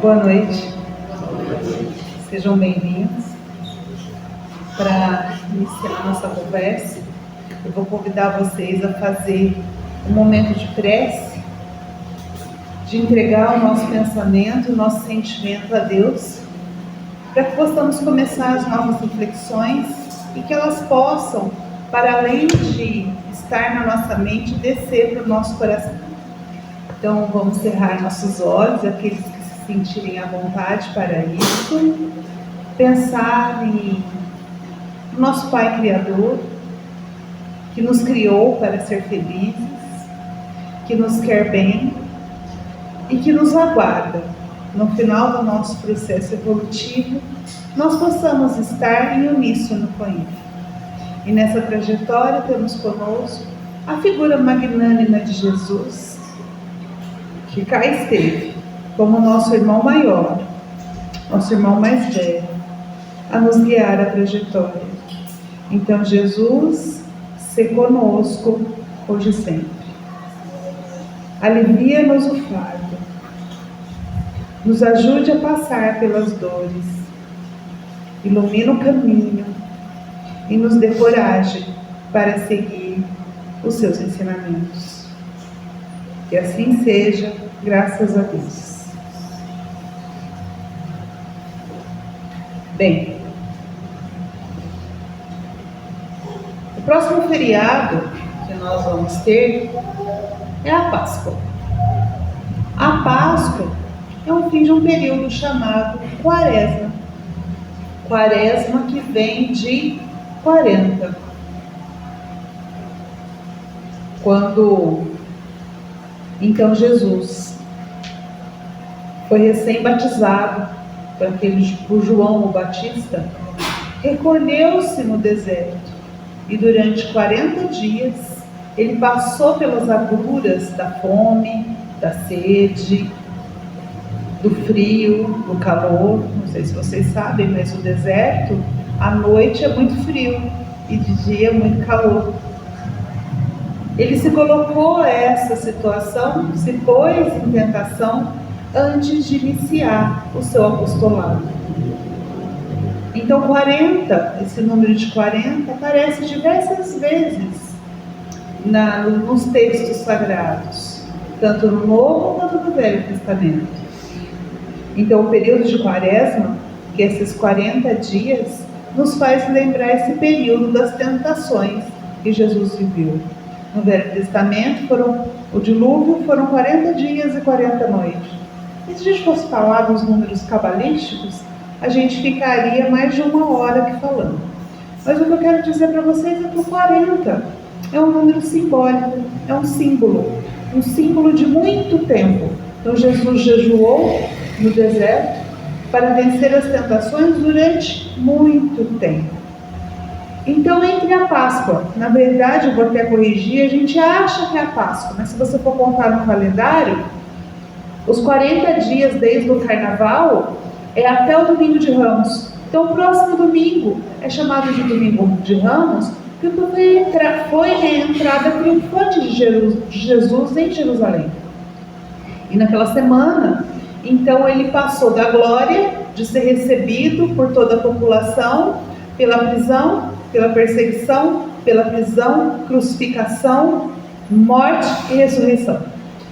Boa noite. Sejam bem-vindos. Para iniciar a nossa conversa, eu vou convidar vocês a fazer um momento de prece, de entregar o nosso pensamento, o nosso sentimento a Deus, para que possamos começar as nossas reflexões e que elas possam, para além de estar na nossa mente, descer para o nosso coração. Então vamos cerrar nossos olhos, aqueles que se sentirem à vontade para isso, pensar em nosso Pai Criador, que nos criou para ser felizes, que nos quer bem e que nos aguarda. No final do nosso processo evolutivo, nós possamos estar em uníssono com Ele. E nessa trajetória temos conosco a figura magnânima de Jesus, que cá esteve como nosso irmão maior, nosso irmão mais velho, a nos guiar a trajetória. Então Jesus, se conosco hoje e sempre. Alivia-nos o fardo, nos ajude a passar pelas dores, ilumina o caminho e nos dê coragem para seguir os seus ensinamentos. Que assim seja, graças a Deus. Bem, o próximo feriado que nós vamos ter é a Páscoa. A Páscoa é o fim de um período chamado Quaresma. Quaresma que vem de 40. Quando então Jesus foi recém-batizado por João o Batista, recolheu-se no deserto e durante 40 dias ele passou pelas agruras da fome, da sede, do frio, do calor. Não sei se vocês sabem, mas o deserto, à noite é muito frio e de dia é muito calor. Ele se colocou a essa situação, se pôs em tentação antes de iniciar o seu apostolado. Então 40, esse número de 40 aparece diversas vezes nos textos sagrados, tanto no Novo quanto no Velho Testamento. Então o período de Quaresma, que é esses 40 dias, nos faz lembrar esse período das tentações que Jesus viveu. No Velho Testamento, o dilúvio foram 40 dias e 40 noites. E se a gente fosse falar dos números cabalísticos, a gente ficaria mais de uma hora aqui falando. Mas o que eu quero dizer para vocês é que o 40 é um número simbólico, é um símbolo de muito tempo. Então Jesus jejuou no deserto para vencer as tentações durante muito tempo. Então, entre a Páscoa, na verdade, eu vou até corrigir, a gente acha que é a Páscoa, mas se você for contar no calendário, os 40 dias desde o Carnaval é até o Domingo de Ramos. Então, o próximo domingo é chamado de Domingo de Ramos, porque foi a entrada triunfante de Jesus em Jerusalém. E naquela semana, então, ele passou da glória de ser recebido por toda a população, pela prisão, pela perseguição, pela prisão, crucificação, morte e ressurreição.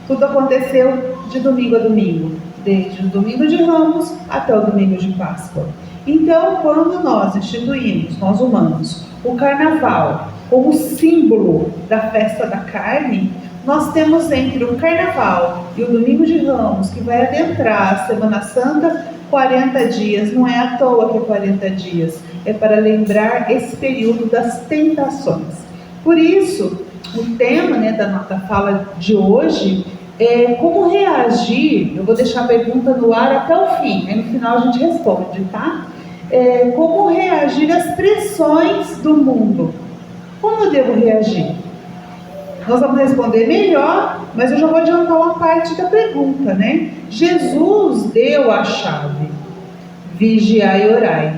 Tudo aconteceu de domingo a domingo, desde o domingo de Ramos até o domingo de Páscoa. Então, quando nós instituímos, nós humanos, o Carnaval como símbolo da festa da carne, nós temos entre o Carnaval e o domingo de Ramos, que vai adentrar a Semana Santa, 40 dias. Não é à toa que é 40 dias. É para lembrar esse período das tentações. Por isso, o tema da fala de hoje é como reagir. Eu vou deixar a pergunta no ar até o fim, aí no final a gente responde, tá? Como reagir às pressões do mundo. Como eu devo reagir? Nós vamos responder melhor, mas eu já vou adiantar uma parte da pergunta, né? Jesus deu a chave: vigiai e orai.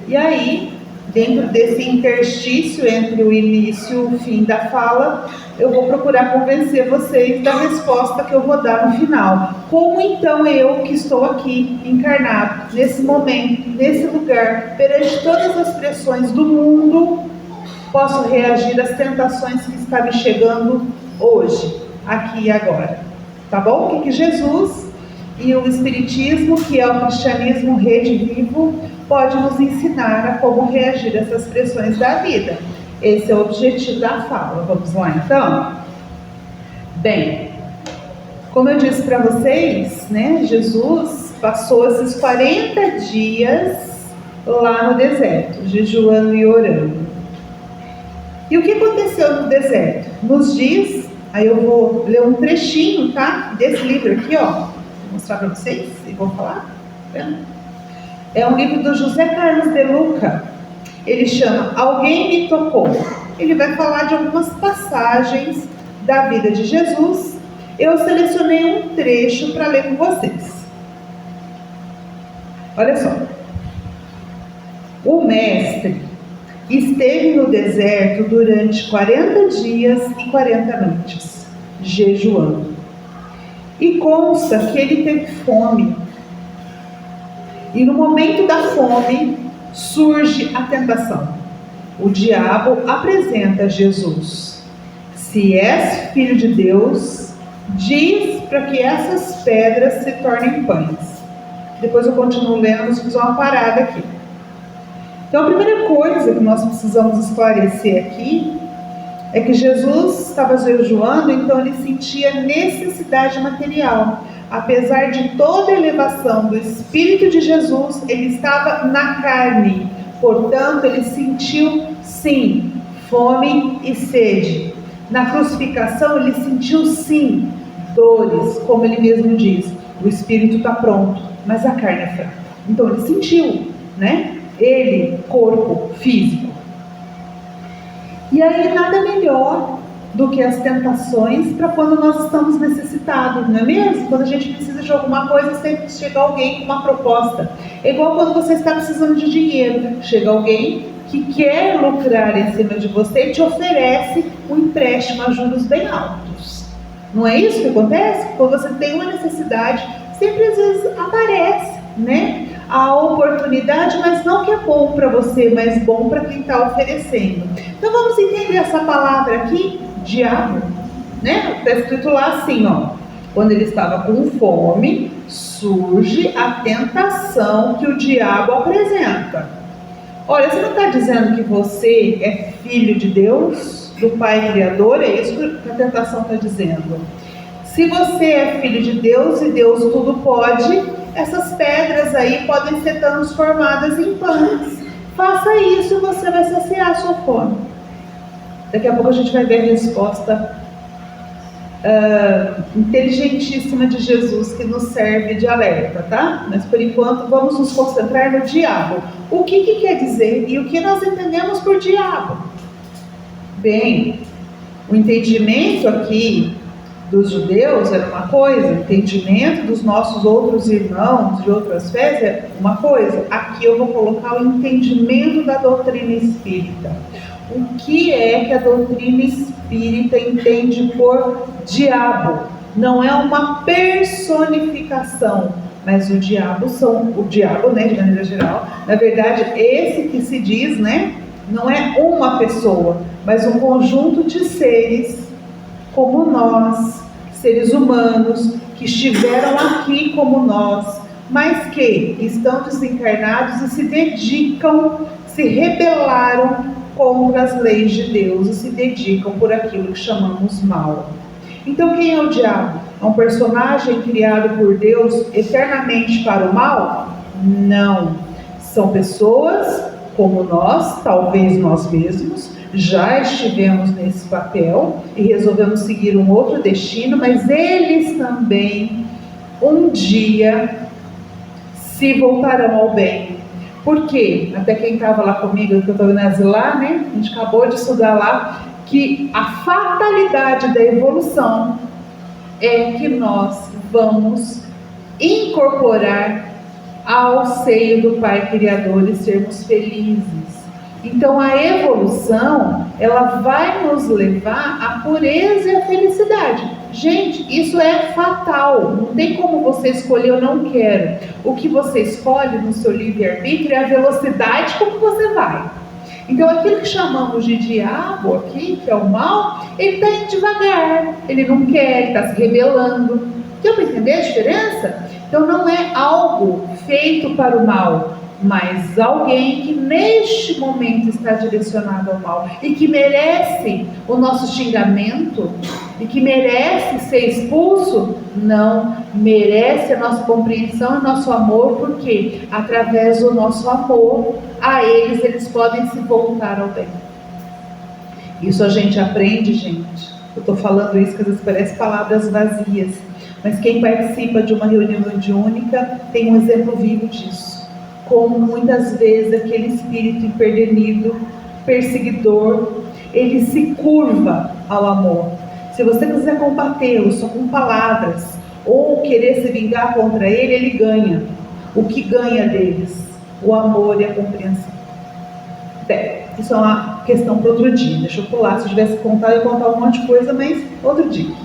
E aí, dentro desse interstício entre o início e o fim da fala, eu vou procurar convencer vocês da resposta que eu vou dar no final. Como então eu, que estou aqui, encarnado, nesse momento, nesse lugar, perante todas as pressões do mundo, posso reagir às tentações que estão me chegando hoje, aqui e agora? Tá bom? O que Jesus e o Espiritismo, que é o cristianismo rede vivo, pode nos ensinar a como reagir a essas pressões da vida. Esse é o objetivo da fala. Vamos lá então? Bem, como eu disse para vocês, né, Jesus passou esses 40 dias lá no deserto, jejuando e orando. E o que aconteceu no deserto? Nos diz, aí eu vou ler um trechinho, tá? Desse livro aqui, ó. Vou mostrar para vocês e vou falar. É um livro do José Carlos de Luca. Ele chama Alguém Me Tocou. Ele vai falar de algumas passagens da vida de Jesus. Eu selecionei um trecho para ler com vocês. Olha só. O mestre esteve no deserto durante 40 dias e 40 noites, jejuando. E consta que ele teve fome. E no momento da fome, surge a tentação. O diabo apresenta a Jesus: se és filho de Deus, diz para que essas pedras se tornem pães. Depois eu continuo lendo, mas fiz uma parada aqui. Então a primeira coisa que nós precisamos esclarecer aqui é que Jesus estava jejuando, então ele sentia necessidade material. Apesar de toda a elevação do Espírito de Jesus, ele estava na carne. Portanto, ele sentiu, sim, fome e sede. Na crucificação, ele sentiu, sim, dores, como ele mesmo diz. O Espírito está pronto, mas a carne é fraca. Então, ele sentiu, né? Ele, corpo físico. E aí, nada melhor do que as tentações para quando nós estamos necessitados, não é mesmo? Quando a gente precisa de alguma coisa, sempre chega alguém com uma proposta. É igual quando você está precisando de dinheiro. Chega alguém que quer lucrar em cima de você e te oferece um empréstimo a juros bem altos. Não é isso que acontece? Quando você tem uma necessidade, sempre às vezes aparece, né? A oportunidade, mas não que é bom para você, mas bom para quem está oferecendo. Então vamos entender essa palavra aqui, diabo, né? Está escrito lá assim, ó. Quando ele estava com fome, surge a tentação que o diabo apresenta. Olha, você não está dizendo que você é filho de Deus, do Pai Criador? É isso que a tentação está dizendo. Se você é filho de Deus e Deus tudo pode, essas pedras aí podem ser transformadas em pães. Faça isso e você vai saciar a sua fome. Daqui a pouco a gente vai ver a resposta inteligentíssima de Jesus, que nos serve de alerta, tá? Mas por enquanto vamos nos concentrar no diabo. O que quer dizer e o que nós entendemos por diabo? Bem, o entendimento aqui dos judeus era uma coisa, o entendimento dos nossos outros irmãos de outras fés é uma coisa. Aqui eu vou colocar o entendimento da doutrina espírita. O que é que a doutrina espírita entende por diabo? Não é uma personificação, mas o diabo, né, de maneira geral, na verdade, esse que se diz, né, não é uma pessoa, mas um conjunto de seres como nós, seres humanos, que estiveram aqui como nós, mas que estão desencarnados e se dedicam, se rebelaram contra as leis de Deus e se dedicam por aquilo que chamamos mal. Então quem é o diabo? É um personagem criado por Deus eternamente para o mal? Não. São pessoas como nós, talvez nós mesmos, já estivemos nesse papel e resolvemos seguir um outro destino, mas eles também um dia se voltarão ao bem. Por quê? Até quem estava lá comigo, que eu estou vendo lá, né? A gente acabou de estudar lá, que a fatalidade da evolução é que nós vamos incorporar ao seio do Pai Criador e sermos felizes. Então a evolução, ela vai nos levar à pureza e à felicidade. Gente, isso é fatal. Não tem como você escolher, eu não quero. O que você escolhe no seu livre-arbítrio é a velocidade com que você vai. Então aquilo que chamamos de diabo aqui, que é o mal, ele está indo devagar, ele não quer, ele está se rebelando. Deu para entender a diferença? Então não é algo feito para o mal, mas alguém que neste momento está direcionado ao mal e que merece o nosso xingamento e que merece ser expulso, não merece a nossa compreensão e nosso amor, porque através do nosso amor a eles podem se voltar ao bem. Isso a gente aprende, gente. Eu estou falando isso que às vezes parece palavras vazias, mas quem participa de uma reunião mediúnica tem um exemplo vivo disso. Como muitas vezes aquele espírito empedernido, perseguidor, ele se curva ao amor. Se você quiser combatê-lo só com palavras, ou querer se vingar contra ele, ele ganha. O que ganha deles? O amor e a compreensão. Bem, isso é uma questão para outro dia. Deixa eu pular, se eu tivesse contado, eu ia contar um monte de coisa, mas outro dia.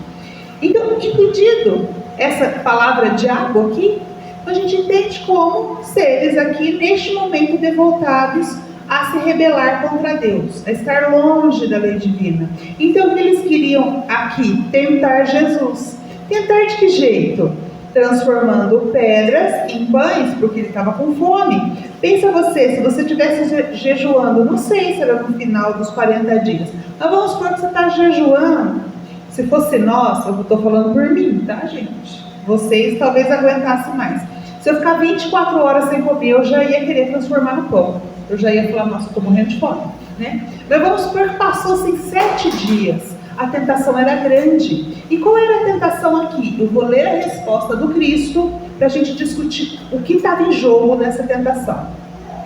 Então, de pedido, essa palavra diabo aqui, a gente entende como seres aqui, neste momento, devotados a se rebelar contra Deus, a estar longe da lei divina. Então, o que eles queriam aqui? Tentar Jesus. Tentar de que jeito? Transformando pedras em pães, porque ele estava com fome. Pensa você, se você estivesse jejuando, não sei se era no final dos 40 dias, mas vamos supor que você está jejuando. Se fosse nós, eu estou falando por mim, tá, gente? Vocês talvez aguentassem mais. Se eu ficar 24 horas sem comer, eu já ia querer transformar no pão. Eu já ia falar, nossa, eu estou morrendo de fome, né? Mas vamos supor que passou-se 7 dias. A tentação era grande. E qual era a tentação aqui? Eu vou ler a resposta do Cristo para a gente discutir o que estava em jogo nessa tentação.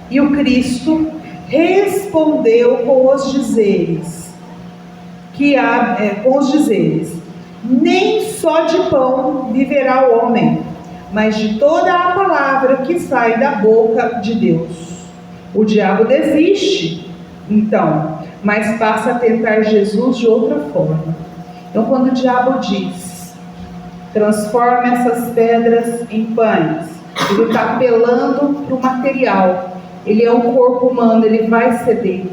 E o Cristo respondeu com os dizeres. Nem só de pão viverá o homem, mas de toda a palavra que sai da boca de Deus. O diabo desiste, então, mas passa a tentar Jesus de outra forma. Então, quando o diabo diz, transforma essas pedras em pães, ele está apelando para o material. Ele é um corpo humano, ele vai ceder.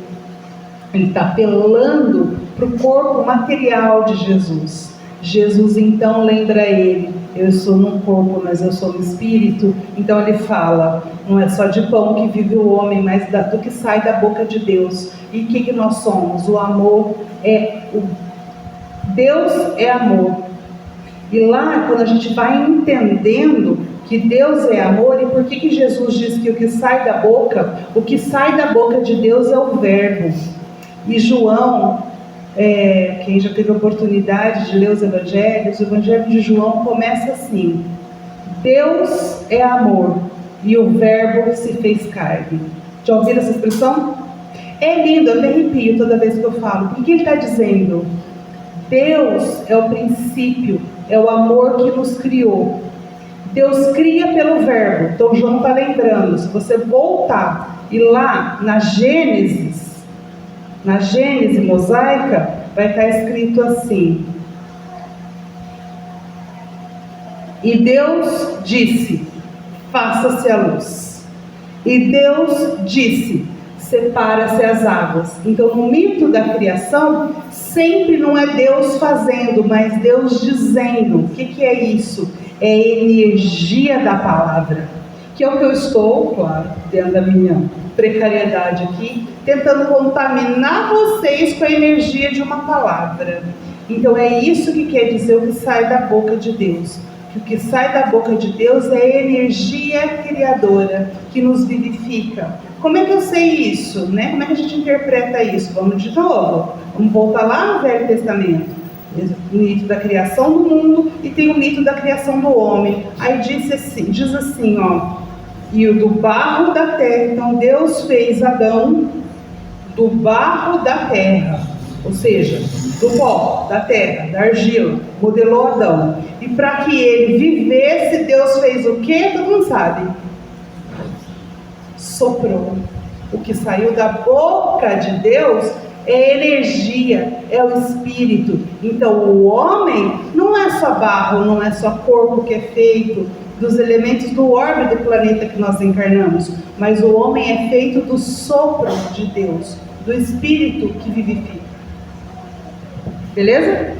Ele está apelando para o corpo material de Jesus. Jesus então lembra ele, eu sou num corpo, mas eu sou no espírito. Então ele fala, não é só de pão que vive o homem, mas do que sai da boca de Deus. E o que nós somos? O amor Deus é amor. E lá, quando a gente vai entendendo que Deus é amor, e por que Jesus diz que o que sai da boca de Deus é o verbo. E João, quem já teve a oportunidade de ler os evangelhos, o evangelho de João começa assim: Deus é amor e o verbo se fez carne. Já ouviram essa expressão? É lindo, eu me arrepio toda vez que eu falo. O que ele está dizendo? Deus é o princípio, é o amor que nos criou. Deus cria pelo verbo. Então João está lembrando, se você voltar e lá na Gênesis mosaica, vai estar escrito assim: e Deus disse, faça-se a luz. E Deus disse, separa-se as águas. Então no mito da criação, sempre não é Deus fazendo, mas Deus dizendo. O que é isso? É a energia da palavra, que é o que eu estou, claro, dentro da minha precariedade aqui, tentando contaminar vocês com a energia de uma palavra. Então é isso que quer dizer o que sai da boca de Deus. Que o que sai da boca de Deus é a energia criadora que nos vivifica. Como é que eu sei isso, né? Como é que a gente interpreta isso? Vamos de novo. Vamos voltar lá no Velho Testamento. O mito da criação do mundo e tem o mito da criação do homem. Aí diz assim, ó, e o do barro da terra. Então Deus fez Adão do barro da terra, ou seja, do pó, da terra, da argila, modelou Adão. E para que ele vivesse, Deus fez o quê? Todo mundo sabe. Soprou. O que saiu da boca de Deus é energia, é o espírito. Então o homem não é só barro, não é só corpo que é feito dos elementos do orbe do planeta que nós encarnamos, mas o homem é feito do sopro de Deus, do espírito que vivifica. Beleza?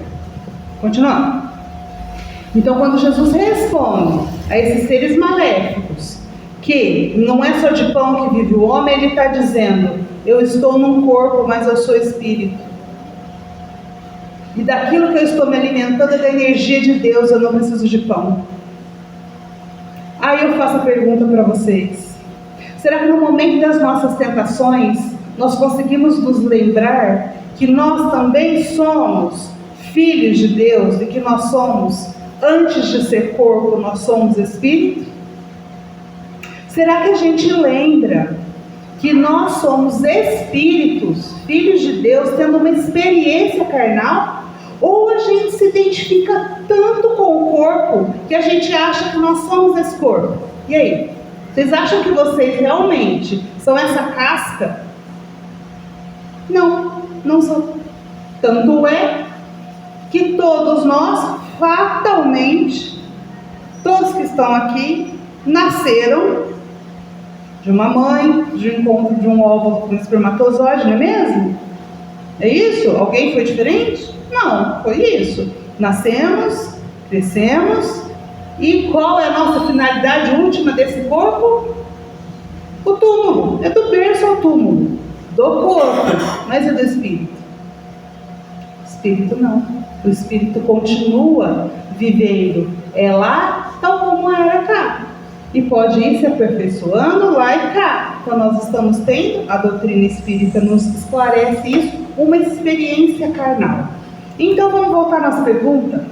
Continuando. Então quando Jesus responde a esses seres maléficos que não é só de pão que vive o homem, ele está dizendo: eu estou num corpo, mas eu sou espírito. E daquilo que eu estou me alimentando é da energia de Deus, eu não preciso de pão. Aí eu faço a pergunta para vocês: será que no momento das nossas tentações, nós conseguimos nos lembrar que nós também somos filhos de Deus e que nós somos, antes de ser corpo, nós somos espírito? Será que a gente lembra que nós somos espíritos, filhos de Deus, tendo uma experiência carnal? Ou a gente se identifica tanto com o corpo que a gente acha que nós somos esse corpo? E aí? Vocês acham que vocês realmente são essa casca? Não, não são. Tanto é que todos nós, fatalmente, todos que estão aqui, nasceram de uma mãe, de um encontro de um óvulo com espermatozoide, não é mesmo? É isso? Alguém foi diferente? Não, foi isso. Nascemos, crescemos, e qual é a nossa finalidade última desse corpo? O túmulo. É do berço ao túmulo, do corpo, mas é do espírito. O espírito não. O espírito continua vivendo, é lá tal como era cá. E pode ir se aperfeiçoando lá e cá. Então nós estamos tendo, a doutrina espírita nos esclarece isso, uma experiência carnal. Então vamos voltar à nossa pergunta.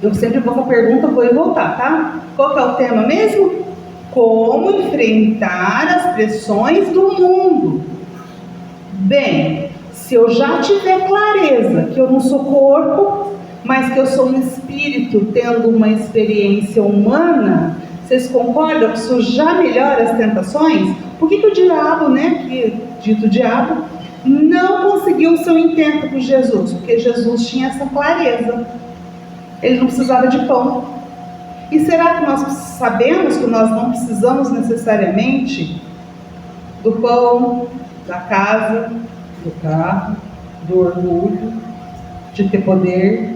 Eu sempre vou com a pergunta, vou voltar, tá? Qual que é o tema mesmo? Como enfrentar as pressões do mundo. Bem, se eu já tiver clareza que eu não sou corpo, mas que eu sou um espírito tendo uma experiência humana, vocês concordam que isso já melhora as tentações? Por que o diabo, que dito diabo, não conseguiu o seu intento com Jesus? Porque Jesus tinha essa clareza. Ele não precisava de pão. E será que nós sabemos que nós não precisamos necessariamente do pão, da casa, do carro, do orgulho, de ter poder?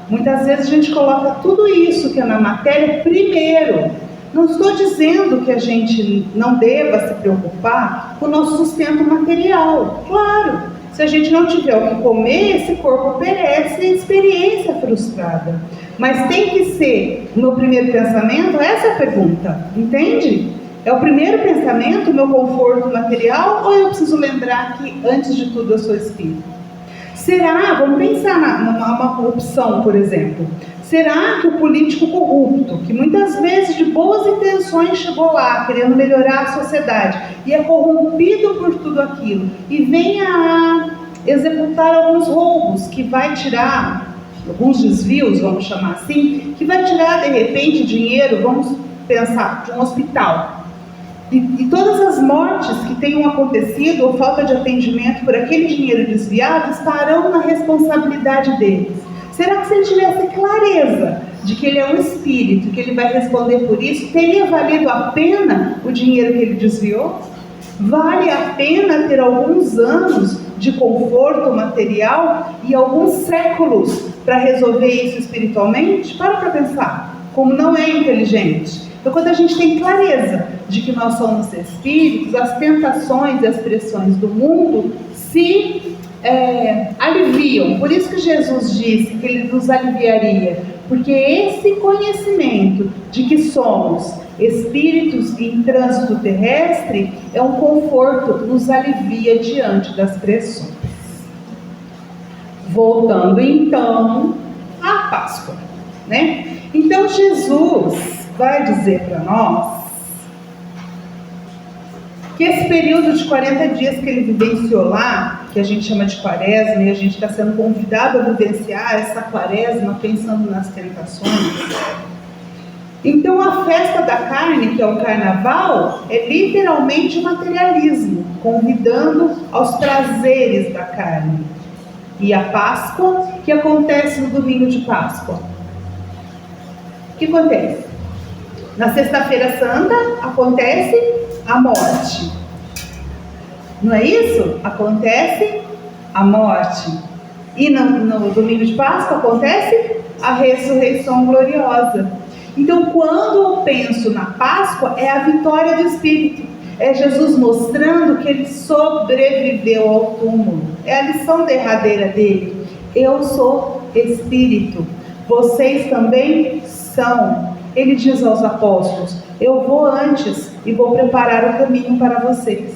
Muitas vezes a gente coloca tudo isso que é na matéria primeiro. Não estou dizendo que a gente não deva se preocupar com o nosso sustento material. Claro, se a gente não tiver o que comer, esse corpo perece, experiência frustrada. Mas tem que ser, o meu primeiro pensamento, essa é a pergunta, entende? É o primeiro pensamento, o meu conforto material, ou eu preciso lembrar que, antes de tudo, eu sou espírito? Será, vamos pensar numa corrupção, por exemplo. Será que o político corrupto, que muitas vezes de boas intenções chegou lá, querendo melhorar a sociedade, e é corrompido por tudo aquilo, e vem a executar alguns roubos, que vai tirar, alguns desvios, vamos chamar assim, que vai tirar de repente dinheiro, vamos pensar, de um hospital. E todas as mortes que tenham acontecido, ou falta de atendimento por aquele dinheiro desviado, estarão na responsabilidade deles. Será que se ele tivesse clareza de que ele é um espírito, que ele vai responder por isso, teria valido a pena o dinheiro que ele desviou? Vale a pena ter alguns anos de conforto material e alguns séculos para resolver isso espiritualmente? Para pensar, como não é inteligente. Então, quando a gente tem clareza de que nós somos espíritos, as tentações e as pressões do mundo se aliviam. Por isso que Jesus disse que ele nos aliviaria, porque esse conhecimento de que somos espíritos em trânsito terrestre é um conforto, nos alivia diante das pressões. Voltando então à Páscoa, Então Jesus vai dizer para nós que esse período de 40 dias que ele vivenciou lá, que a gente chama de quaresma, e a gente está sendo convidado a vivenciar essa quaresma pensando nas tentações, Então a festa da carne, que é o carnaval, é literalmente materialismo, convidando aos prazeres da carne. E a Páscoa, que acontece no domingo de Páscoa. O que acontece? Na sexta-feira santa acontece a morte. Não é isso? Acontece a morte. E no domingo de Páscoa acontece a ressurreição gloriosa. Então, quando eu penso na Páscoa, é a vitória do Espírito. É Jesus mostrando que ele sobreviveu ao túmulo. É a lição derradeira dele. Eu sou Espírito. Vocês também são. Ele diz aos apóstolos: eu vou antes e vou preparar o caminho para vocês.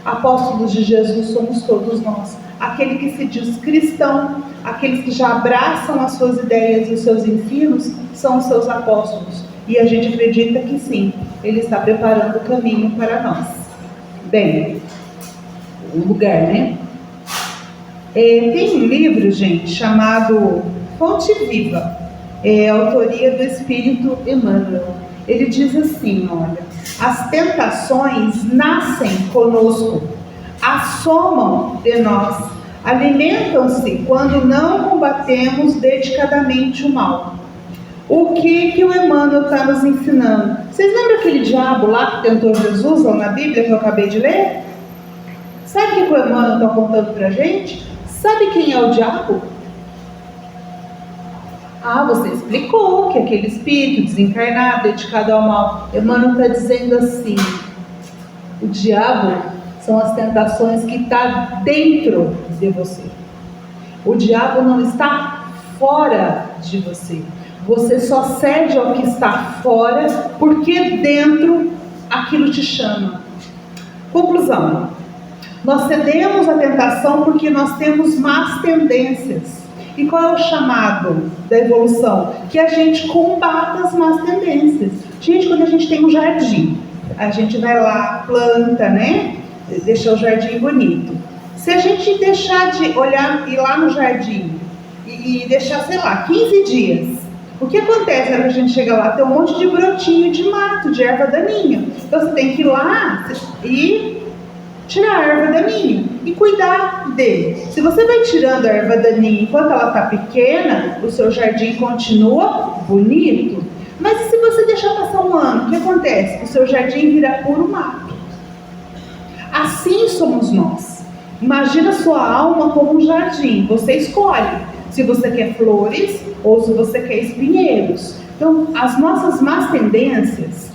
Apóstolos de Jesus somos todos nós. Aquele que se diz cristão, aqueles que já abraçam as suas ideias e os seus ensinos, são os seus apóstolos. E a gente acredita que sim, ele está preparando o caminho para nós. Bem, o lugar, né? Tem um livro, gente, chamado Fonte Viva, autoria do Espírito Emmanuel. Ele diz assim, olha: as tentações nascem conosco, assomam de nós, alimentam-se quando não combatemos dedicadamente o mal. O que o Emmanuel está nos ensinando? Vocês lembram aquele diabo lá que tentou Jesus, lá na Bíblia, que eu acabei de ler? Sabe o que o Emmanuel está contando para a gente? Sabe quem é o diabo? Você explicou que aquele espírito desencarnado, dedicado ao mal. Emmanuel está dizendo assim: o diabo são as tentações que estão dentro de você. O diabo não está fora de você. Você só cede ao que está fora porque dentro aquilo te chama. Conclusão: nós cedemos à tentação porque nós temos más tendências. E qual é o chamado da evolução? Que a gente combata as más tendências. Gente, quando a gente tem um jardim, a gente vai lá, planta, né? Deixa o jardim bonito. Se a gente deixar de olhar, ir lá no jardim e deixar, sei lá, 15 dias, o que acontece quando a gente chega lá? Tem um monte de brotinho de mato, de erva daninha. Então você tem que ir lá e tirar a erva daninha e cuidar dele. Se você vai tirando a erva daninha enquanto ela está pequena, o seu jardim continua bonito. Mas e se você deixar passar um ano, o que acontece? O seu jardim vira puro mato. Assim somos nós. Imagina a sua alma como um jardim. Você escolhe se você quer flores ou se você quer espinheiros. Então, as nossas más tendências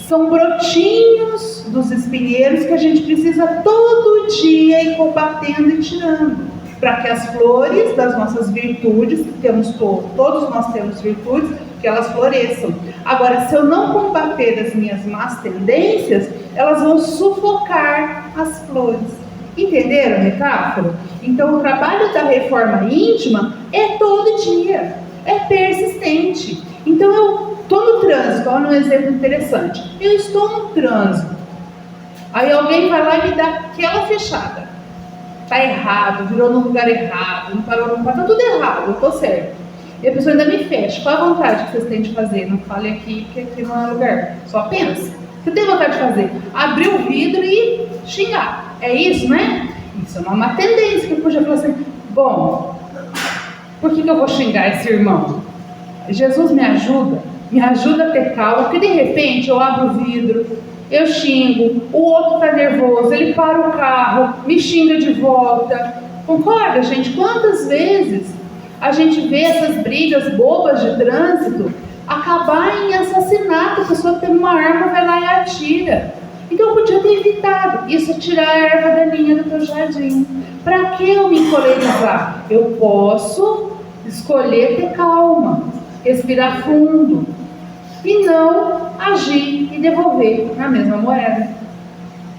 são brotinhos dos espinheiros que a gente precisa todo dia ir combatendo e tirando, para que as flores das nossas virtudes, que temos todos nós temos virtudes, que elas floresçam. Agora, se eu não combater as minhas más tendências, elas vão sufocar as flores. Entenderam a metáfora? Então, o trabalho da reforma íntima é todo dia, é persistente. Então, eu estou no trânsito, olha um exemplo interessante. Eu estou no trânsito, aí alguém vai lá e me dá aquela fechada. Está errado, virou no lugar errado, não parou, está tudo errado, eu estou certo. E a pessoa ainda me fecha. Qual a vontade que vocês têm de fazer? Não fale aqui, porque aqui não é lugar. Só pensa. O que tem vontade de fazer? Abrir o vidro e xingar. É isso, né? Isso é uma tendência que eu podia falar assim: bom, por que eu vou xingar esse irmão? Jesus me ajuda a ter calma, porque de repente eu abro o vidro, eu xingo, o outro está nervoso, ele para o carro, me xinga de volta. Concorda, gente? Quantas vezes a gente vê essas brigas bobas de trânsito acabar em assassinato? A pessoa que tem uma arma vai lá e atira. Então eu podia ter evitado isso, tirar a erva daninha do teu jardim. Para que eu me encolerizar? Eu posso escolher ter calma, respirar fundo e não agir e devolver na mesma moeda.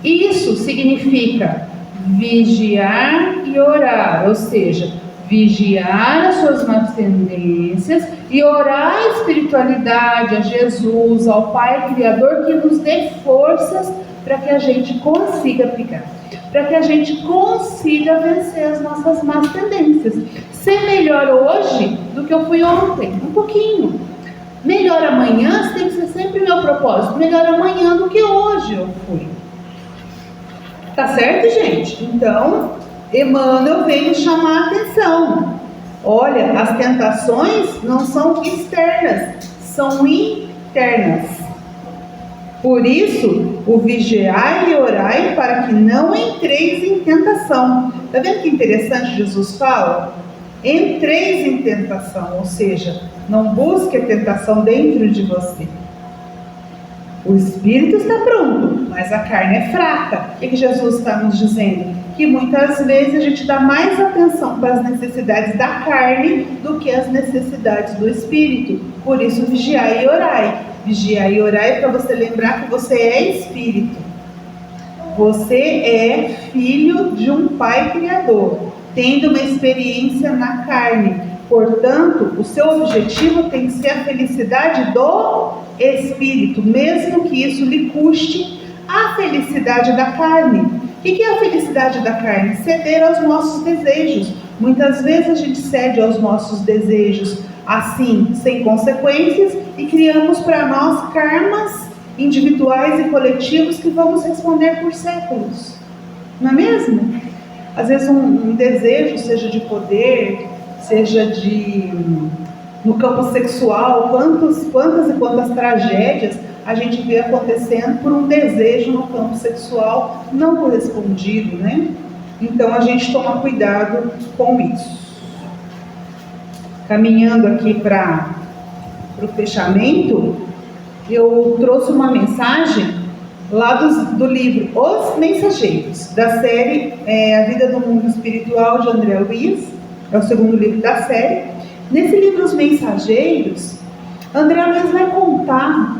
Isso significa vigiar e orar, ou seja, vigiar as suas más tendências e orar a espiritualidade, a Jesus, ao Pai Criador, que nos dê forças para que a gente consiga aplicar, para que a gente consiga vencer as nossas más tendências. Ser melhor hoje do que eu fui ontem, um pouquinho. Melhor amanhã tem que ser sempre meu propósito. Melhor amanhã do que hoje eu fui. Tá certo, gente? Então, Emmanuel vem nos chamar a atenção. Olha, as tentações não são externas, são internas. Por isso, o vigiai e orai para que não entreis em tentação. Tá vendo que interessante Jesus fala? Entreis em tentação, ou seja, não busque a tentação dentro de você. O espírito está pronto, mas a carne é fraca. O que Jesus está nos dizendo? Que muitas vezes a gente dá mais atenção para as necessidades da carne do que as necessidades do espírito. Por isso, vigiai e orai. Vigiai e orai para você lembrar que você é espírito. Você é filho de um Pai Criador, tendo uma experiência na carne. Portanto, o seu objetivo tem que ser a felicidade do espírito, mesmo que isso lhe custe a felicidade da carne. O que é a felicidade da carne? Ceder aos nossos desejos. Muitas vezes a gente cede aos nossos desejos assim, sem consequências, e criamos para nós karmas individuais e coletivos que vamos responder por séculos. Não é mesmo? Às vezes um desejo, seja de poder, seja no campo sexual, quantas e quantas tragédias a gente vê acontecendo por um desejo no campo sexual não correspondido, né? Então a gente toma cuidado com isso. Caminhando aqui para o fechamento, eu trouxe uma mensagem lá do livro Os Mensageiros, da série A Vida do Mundo Espiritual, de André Luiz. É o segundo livro da série. Nesse livro Os Mensageiros, André Luiz vai contar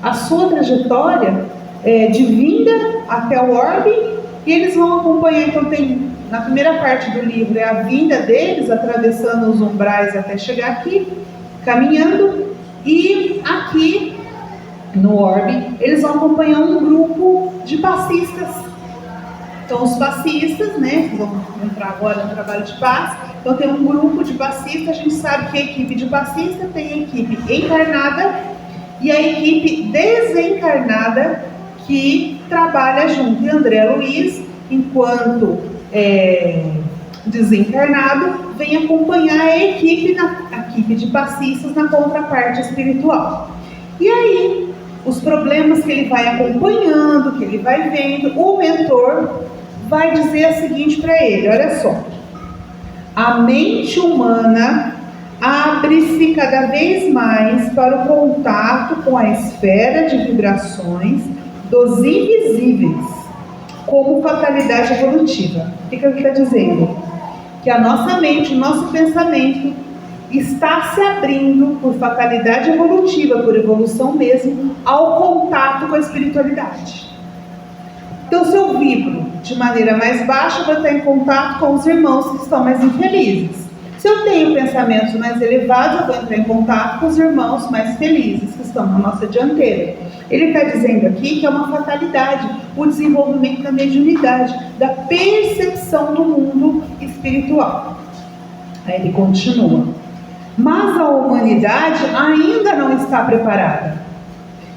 a sua trajetória de vinda até o orbe, e eles vão acompanhar. Então tem, na primeira parte do livro, é a vinda deles, atravessando os umbrais até chegar aqui, caminhando, e aqui no orbe eles vão acompanhar um grupo de passistas. Então os passistas, né, vamos entrar agora no trabalho de paz. Então tem um grupo de passistas. A gente sabe que a equipe de passista tem a equipe encarnada e a equipe desencarnada que trabalha junto. E André Luiz, enquanto desencarnado, vem acompanhar a equipe de passistas na contraparte espiritual. E aí, os problemas que ele vai acompanhando, que ele vai vendo, o mentor vai dizer o seguinte para ele: olha só, a mente humana abre-se cada vez mais para o contato com a esfera de vibrações dos invisíveis, como fatalidade evolutiva. O que ele está dizendo? Que a nossa mente, o nosso pensamento está se abrindo por fatalidade evolutiva, por evolução mesmo, ao contato com a espiritualidade. Então, se eu vibro de maneira mais baixa, eu vou estar em contato com os irmãos que estão mais infelizes. Se eu tenho pensamentos mais elevados, eu vou entrar em contato com os irmãos mais felizes, que estão na nossa dianteira. Ele está dizendo aqui que é uma fatalidade o desenvolvimento da mediunidade, da percepção do mundo espiritual. Aí ele continua: mas a humanidade ainda não está preparada.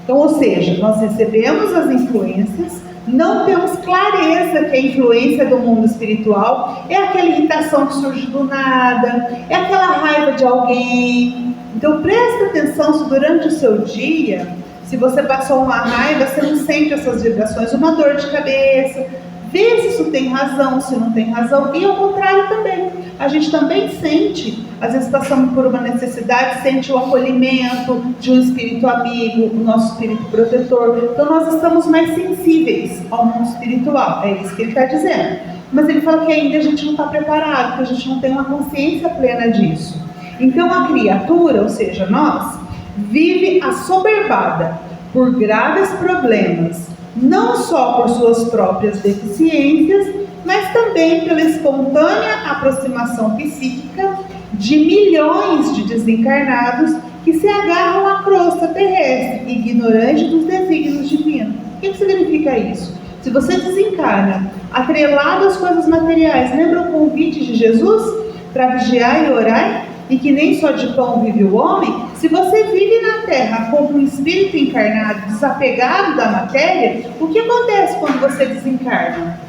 Então, ou seja, nós recebemos as influências, não temos clareza que a influência do mundo espiritual é aquela irritação que surge do nada, é aquela raiva de alguém. Então presta atenção se durante o seu dia, se você passou uma raiva, você não sente essas vibrações, uma dor de cabeça. Vê se isso tem razão, se não tem razão, e ao contrário também. A gente também sente, às vezes passamos por uma necessidade, sente o acolhimento de um espírito amigo, o nosso espírito protetor. Então nós estamos mais sensíveis ao mundo espiritual, é isso que ele está dizendo. Mas ele fala que ainda a gente não está preparado, que a gente não tem uma consciência plena disso. Então a criatura, ou seja, nós, vive assoberbada por graves problemas, não só por suas próprias deficiências, mas também pela espontânea aproximação psíquica de milhões de desencarnados que se agarram à crosta terrestre, ignorante dos desígnios divinos. O que significa isso? Se você desencarna atrelado às coisas materiais, lembra o convite de Jesus para vigiar e orar? e que nem só de pão vive o homem, se você vive na terra como um espírito encarnado, desapegado da matéria, o que acontece quando você desencarna?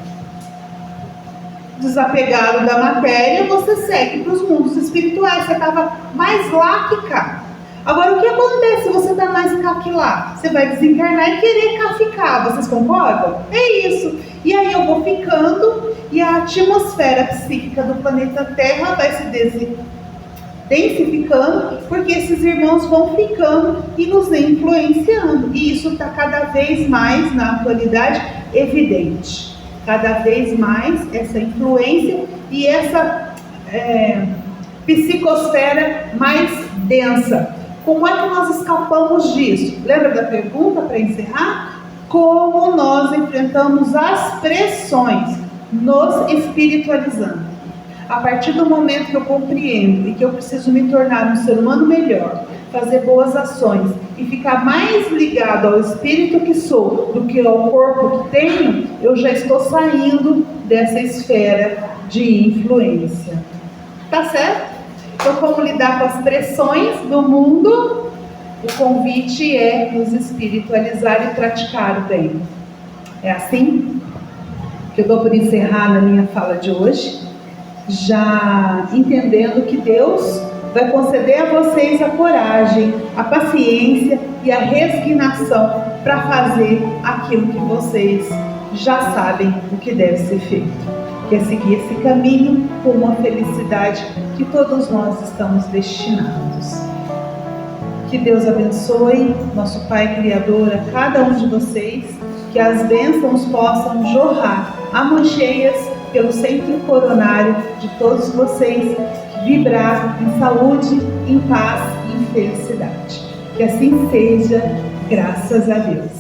Desapegado da matéria, você segue para os mundos espirituais. Você estava mais lá que cá. Agora, o que acontece se você está mais cá que lá? Você vai desencarnar e querer cá ficar. Vocês concordam? É isso. E aí eu vou ficando e a atmosfera psíquica do planeta Terra vai se densificando, porque esses irmãos vão ficando e nos influenciando. E isso está cada vez mais, na atualidade, evidente. Cada vez mais essa influência e essa psicosfera mais densa. Como é que nós escapamos disso? Lembra da pergunta para encerrar? Como nós enfrentamos as pressões, nos espiritualizando. A partir do momento que eu compreendo e que eu preciso me tornar um ser humano melhor, fazer boas ações e ficar mais ligado ao espírito que sou do que ao corpo que tenho, eu já estou saindo dessa esfera de influência. Tá certo? Então, como lidar com as pressões do mundo? O convite é nos espiritualizar e praticar o bem. É assim que eu dou por encerrar na minha fala de hoje, já entendendo que Deus vai conceder a vocês a coragem, a paciência e a resignação para fazer aquilo que vocês já sabem o que deve ser feito, que é seguir esse caminho com uma felicidade que todos nós estamos destinados. Que Deus abençoe, nosso Pai Criador, a cada um de vocês, que as bênçãos possam jorrar a mão cheias pelo centro coronário de todos vocês, vibrar em saúde, em paz e em felicidade. Que assim seja, graças a Deus.